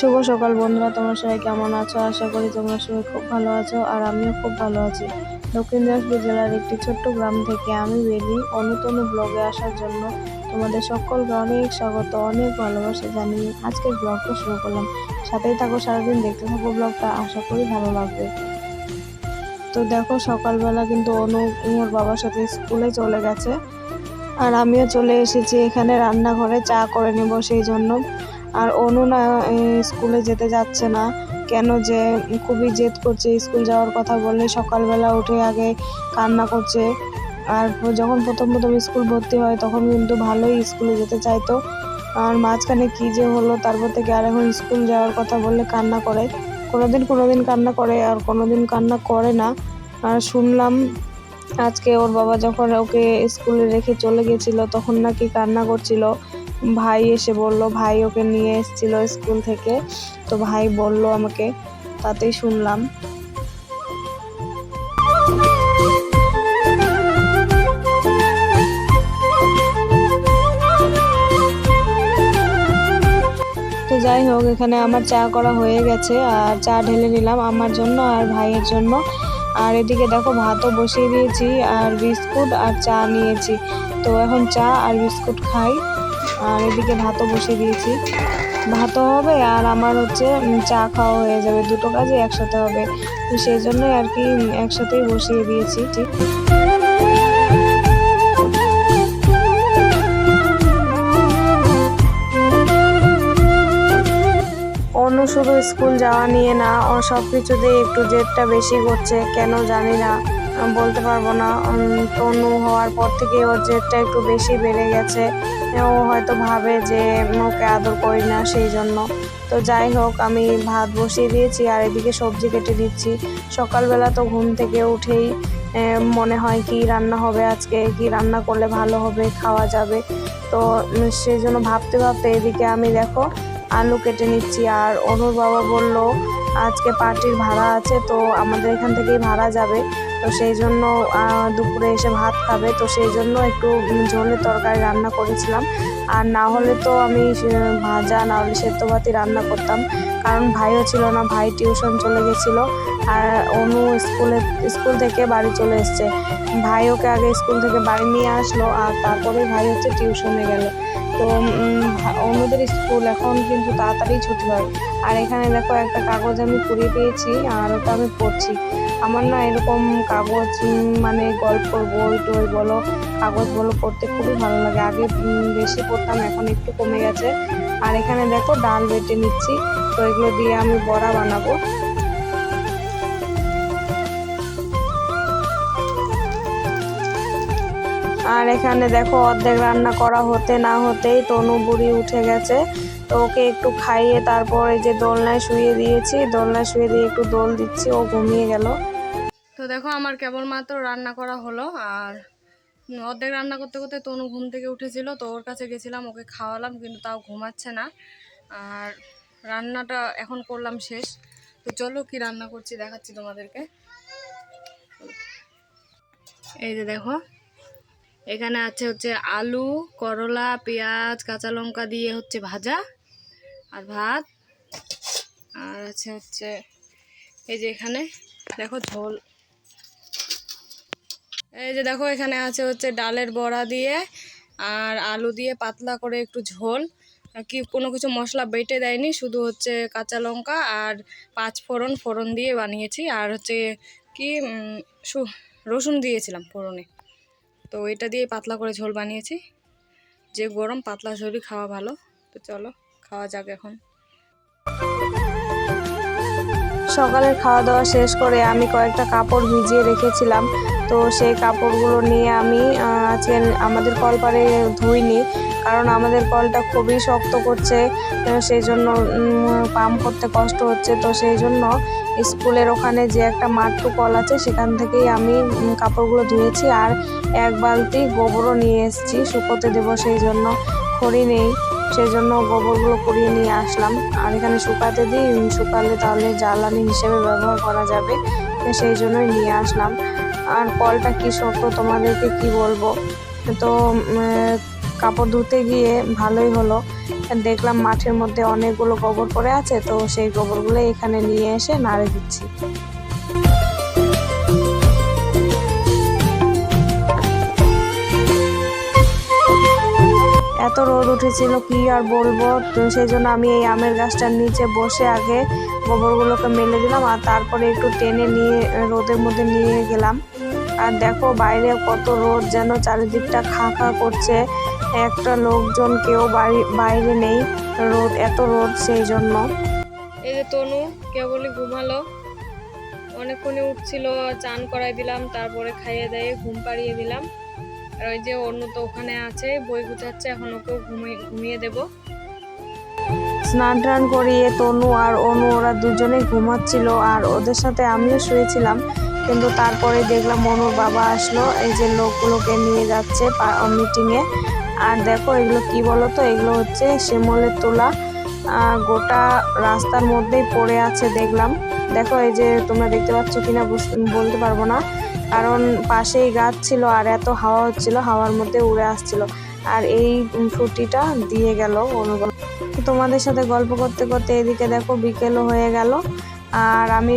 শুভ সকাল বন্ধুরা, তোমরা সবাই কেমন আছো? আশা করি তোমরা সবাই খুব ভালো আছো আর আমিও খুব ভালো আছি। দক্ষিণ দিনাজপুর জেলার একটি ছোট্ট গ্রাম থেকে আমি বেলি অনুতনু ব্লগে আসার জন্য তোমাদের সকলকে অনেক স্বাগত, অনেক ভালোবাসা জানিয়ে আজকের ব্লগটা শুরু করলাম। সাথেই থাকো, সারাদিন দেখতে থাকো ব্লগটা, আশা করি ভালো লাগবে। তো দেখো, সকালবেলা কিন্তু অনু ওর বাবার সাথে স্কুলে চলে গেছে আর আমিও চলে এসেছি এখানে রান্নাঘরে চা করে নেব সেই জন্য। আর অনু না স্কুলে যেতে যাচ্ছে না, কেন যে খুবই জেদ করছে। স্কুল যাওয়ার কথা বললে সকালবেলা উঠে আগে কান্না করছে। আর যখন প্রথম স্কুল ভর্তি হয় তখন কিন্তু ভালোই স্কুলে যেতে চাইতো, আর মাঝখানে কি যে হলো তারপর থেকে আর এখন স্কুল যাওয়ার কথা বললে কান্না করে। কোনোদিন কান্না করে আর কোনোদিন কান্না করে না। আর শুনলাম আজকে ওর বাবা যখন ওকে স্কুলে রেখে চলে গেছিল তখন নাকি কান্না করছিল। ভাই এসে বলল, ভাই ওকে নিয়ে এসেছিল স্কুল থেকে, তো ভাই বলল আমাকে, তাতেই শুনলাম। তো যাই হোক, এখানে আমার চা করা হয়ে গেছে আর চা ঢেলে নিলাম আমার জন্য আর ভাইয়ের জন্য। আর এদিকে দেখো ভাতও বসিয়ে দিয়েছি আর বিস্কুট আর চা নিয়েছি, তো এখন চা আর বিস্কুট খাই। আর এদিকে ভাতও বসিয়ে দিয়েছি, ভাতও হবে আর আমার চা খাওয়া হয়ে যাবে, দুটো কাজই একসাথে হবে, তো সেই জন্যই আর কি একসাথেই বসিয়ে দিয়েছি। অনু শুধু স্কুল যাওয়া নিয়ে না, ও সব কিছুতেই একটু জেদটা বেশি করছে, কেন জানি না, বলতে পারবো না। তনু হওয়ার পর থেকে ওর জেদটা একটু বেশি বেড়ে গেছে। ও হয়তো ভাবে যে ওকে আদর করি না, সেই জন্য। তো যাই হোক, আমি ভাত বসিয়ে দিয়েছি আর এদিকে সবজি কেটে দিচ্ছি। সকালবেলা তো ঘুম থেকে উঠেই মনে হয় কি রান্না হবে আজকে, কি রান্না করলে ভালো হবে, খাওয়া যাবে। তো সেই জন্য ভাবতে ভাবতে এদিকে আমি দেখো আলু কেটে নিচ্ছি। আর অনুর বাবা বলল আজকে পার্টির ভাড়া আছে, তো আমাদের এখান থেকেই ভাড়া যাবে, তো সেই জন্য দুপুরে এসে ভাত খাবে, তো সেই জন্য একটু ঝোলের তরকারি রান্না করেছিলাম। আর না হলে তো আমি ভাজা না হলে সেদ্ধ ভাতই রান্না করতাম, কারণ ভাইও ছিল না, ভাই টিউশন চলে গেছিলো। আর অনু স্কুল থেকে বাড়ি চলে এসছে। ভাই ওকে আগে স্কুল থেকে বাড়ি নিয়ে আসলো আর তারপরে ভাই টিউশনে গেল। তো অন্যদের স্কুল এখন কিন্তু তাড়াতাড়ি ছুটি হয়। আর এখানে দেখো একটা কাগজ আমি কুড়িয়ে পেয়েছি আর ওটা আমি পড়ছি। আমার না এরকম কাগজ মানে গল্পর বই টই বলো, কাগজ বলো, পড়তে খুবই ভালো লাগে। আগে বেশি পড়তাম, এখন একটু কমে গেছে। আর এখানে দেখো ডাল বেটে নিচ্ছি, তো এগুলো দিয়ে আমি বড়া বানাবো। আর এখানে দেখো অর্ধেক রান্না করা হতে না হতেই তনু বুড়ি উঠে গেছে, তো ওকে একটু খাইয়ে তারপর এই যে দোলনায় শুয়ে দিয়েছি, দোলনায় শুয়ে দিয়ে একটু দোল দিচ্ছি, ও ঘুমিয়ে গেল। তো দেখো আমার কেবলমাত্র রান্না করা হলো আর অর্ধেক রান্না করতে করতে তনু ঘুম থেকে উঠেছিল, তো ওর কাছে গেছিলাম, ওকে খাওয়ালাম, কিন্তু তাও ঘুমাচ্ছে না। আর রান্নাটা এখন করলাম শেষ। তো চলো কি রান্না করছি দেখাচ্ছি তোমাদেরকে। এই যে দেখো, এখানে আছে আলু, করলা, পেঁয়াজ, কাঁচা লঙ্কা দিয়ে ভাজা আর ভাত। আর আছে এই যে এখানে দেখো ঝোল। এই যে দেখো এখানে আছে ডালের বড়া দিয়ে আর আলু দিয়ে পাতলা করে একটু ঝোল, কি কোনো কিছু মশলা বেটে দেয়নি, শুধু কাঁচা লঙ্কা আর 5 ফোড়ন দিয়ে বানিয়েছি। আর কি রসুন দিয়েছিলাম ফোড়নে, তো এটা দিয়ে পাতলা করে ঝোল বানিয়েছি। যে গরম পাতলা ঝোলই খাওয়া ভালো, তো চলো খাওয়া যাক এখন। সকালের খাওয়া দাওয়া শেষ করে আমি কয়েকটা কাপড় ভিজিয়ে রেখেছিলাম, তো সেই কাপড়গুলো নিয়ে আমি আজকে আমাদের কলপারে ধুইনি, কারণ আমাদের কলটা খুবই শক্ত করছে, সেই জন্য পাম্প করতে কষ্ট হচ্ছে। তো সেই জন্য স্কুলের ওখানে যে একটা মাট্টু কল আছে সেখান থেকেই আমি কাপড়গুলো ধুয়েছি। আর 1 বালতি গোবরও নিয়ে এসেছি শুকোতে দেবো, সেই জন্য খড়ি নেই, সেই জন্য গোবরগুলো কুড়িয়ে নিয়ে আসলাম। আর এখানে শুকাতে দিই, শুকালে তাহলে জ্বালানি হিসেবে ব্যবহার করা যাবে, সেই জন্যই নিয়ে আসলাম। আর কলটা কি শক্ত তোমাদেরকে কি বলবো। তো কাপড় ধুতে গিয়ে ভালোই হলো, দেখলাম মাঠের মধ্যে অনেকগুলো গোবর পড়ে আছে, তো সেই গোবরগুলো এখানে নিয়ে এসে নাড়ে দিচ্ছি। এত রোদ উঠেছিল কি আর বলবো, তো সেই জন্য আমি এই আমের গাছটার নিচে বসে আগে গোবরগুলোকে মেলে দিলাম আর তারপরে একটু টেনে নিয়ে রোদের মধ্যে নিয়ে গেলাম। আর দেখো বাইরে কত রোদ, যেন চারিদিকটা খা খা করছে, একটা লোকজন কেউ বাইরে নেই, রোদ এত রোদ সেই জন্য। এই যে তনু কেবলই ঘুমালো, অনেকক্ষণে উঠছিল, চান করাই দিলাম, তারপরে খাইয়ে দিয়ে ঘুম পাড়িয়ে দিলাম। আর ওই যে অন্য তো ওখানে আছে বই গুছাচ্ছে, এখন ওকেও ঘুমিয়ে দেব। স্নান টান করিয়ে তনু আর অনু ওরা দুজনেই ঘুমাচ্ছিল আর ওদের সাথে আমিও শুয়েছিলাম, কিন্তু তারপরে দেখলাম অনুর বাবা আসলো, এই যে লোকগুলোকে নিয়ে যাচ্ছে মিটিংয়ে। আর দেখো এগুলো কি বলো তো, এগুলো হচ্ছে শিমলের তোলা, গোটা রাস্তার মধ্যেই পড়ে আছে দেখলাম। দেখো এই যে তোমরা দেখতে পাচ্ছ কিনা বলতে পারবো না, কারণ পাশেই গাছ ছিল আর এত হাওয়া হচ্ছিল, হাওয়ার মধ্যে উড়ে আসছিল। আর এই ফুটিটা দিয়ে গেল অনুগুলো। তোমাদের সাথে গল্প করতে করতে এদিকে দেখো বিকেলও হয়ে গেল, আর আমি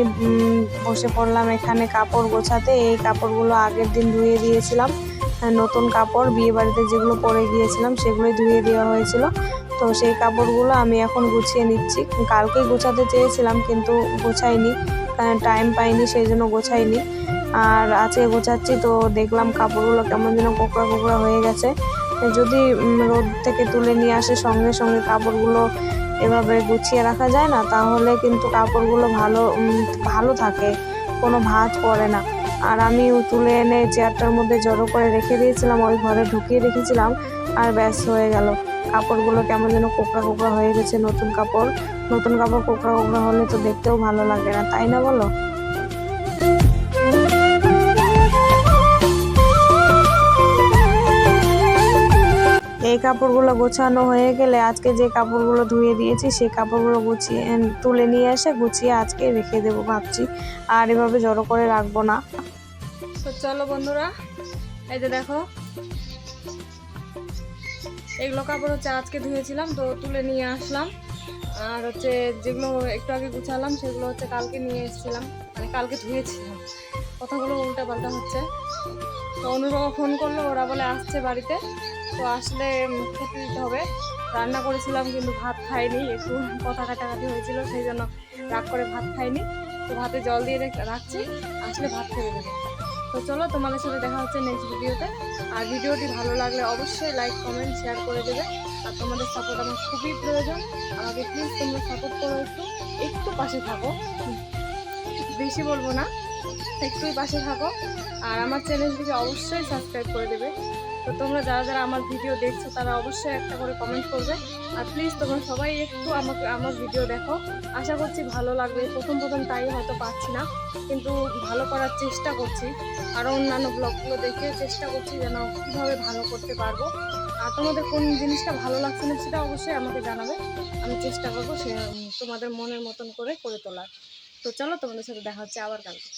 বসে পড়লাম এখানে কাপড় গোছাতে। এই কাপড়গুলো আগের দিন ধুয়ে দিয়েছিলাম, নতুন কাপড় বিয়ে বাড়িতে যেগুলো পরে গিয়েছিলাম সেগুলোই ধুয়ে দেওয়া হয়েছিল, তো সেই কাপড়গুলো আমি এখন গুছিয়ে নিচ্ছি। কালকেই গোছাতে চেয়েছিলাম কিন্তু গোছাইনি, টাইম পাইনি, সেই জন্য গোছাইনি। আর আজকে গোছাচ্ছি, তো দেখলাম কাপড়গুলো কেমন যেন কোকড়া কোকড়া হয়ে গেছে। যদি রোদ থেকে তুলে নিয়ে আসে সঙ্গে সঙ্গে কাপড়গুলো এভাবে গুছিয়ে রাখা যায় না, তাহলে কিন্তু কাপড়গুলো ভালো থাকে, কোনো ভাঁজ পড়ে না। আর আমি তুলে এনে চেয়ারটার মধ্যে জড়ো করে রেখে দিয়েছিলাম, ওই ঘরে ঢুকিয়ে রেখেছিলাম, আর ব্যাস হয়ে গেল। কাপড়গুলো কেমন যেন কোকড়া কোকড়া হয়ে গেছে। নতুন কাপড় কোকড়া কোকড়া হলে তো দেখতেও ভালো লাগে না, তাই না বলো? এই কাপড়গুলো গোছানো হয়ে গেলে আজকে যে কাপড়গুলো ধুয়ে দিয়েছি সেই কাপড়গুলো গুছিয়ে তুলে নিয়ে এসে গুছিয়ে আজকে রেখে দেবো ভাবছি, আর এভাবে জড়ো করে রাখবো না। তো চলো বন্ধুরা, এই যে দেখো এগুলো কাপড় হচ্ছে আজকে ধুয়েছিলাম, তো তুলে নিয়ে আসলাম। আর হচ্ছে যেগুলো একটু আগে গুছালাম সেগুলো হচ্ছে কালকে নিয়ে এসেছিলাম, মানে কালকে ধুয়েছিলাম, কথাগুলো উল্টা পাল্টা হচ্ছে। তো অনুরাও ফোন করলো, ওরা বলে আসছে বাড়িতে, তো আসলে খেতে দিতে হবে। রান্না করেছিলাম কিন্তু ভাত খাইনি, একটু কথা কাটাকাটি হয়েছিল, সেই জন্য রাগ করে ভাত খাইনি। তো ভাতে জল দিয়ে রাখছি, আসলে ভাত খেতে দেবো। তো চলো তোমাদের সাথে দেখা হচ্ছে নেক্সট ভিডিওতে। আর ভিডিওটি ভালো লাগলে অবশ্যই লাইক কমেন্ট শেয়ার করে দেবে। আর তোমাদের সাপোর্ট আমার খুবই প্রয়োজন, আমাকে প্লিজ তোমরা সাপোর্ট করো, একটু পাশে থাকো, বেশি বলবো না, একটুই পাশে থাকো। আর আমার চ্যানেলটিকে অবশ্যই সাবস্ক্রাইব করে দেবে। তো তোমরা যারা যারা আমার ভিডিও দেখছো তারা অবশ্যই একটা করে কমেন্ট করবে। আর প্লিজ তোমরা সবাই একটু আমার ভিডিও দেখো, আশা করছি ভালো লাগবে। প্রথম তাই হয়তো পাচ্ছি না, কিন্তু ভালো করার চেষ্টা করছি। আরও অন্যান্য ব্লগগুলো দেখে চেষ্টা করছি যেন কীভাবে ভালো করতে পারবো। আর তোমাদের কোন জিনিসটা ভালো লাগছে না সেটা অবশ্যই আমাকে জানাবে, আমি চেষ্টা করবো সে তোমাদের মনের মতন করে তোলার। তো চলো তোমাদের সাথে দেখা হচ্ছে আবার কালকে।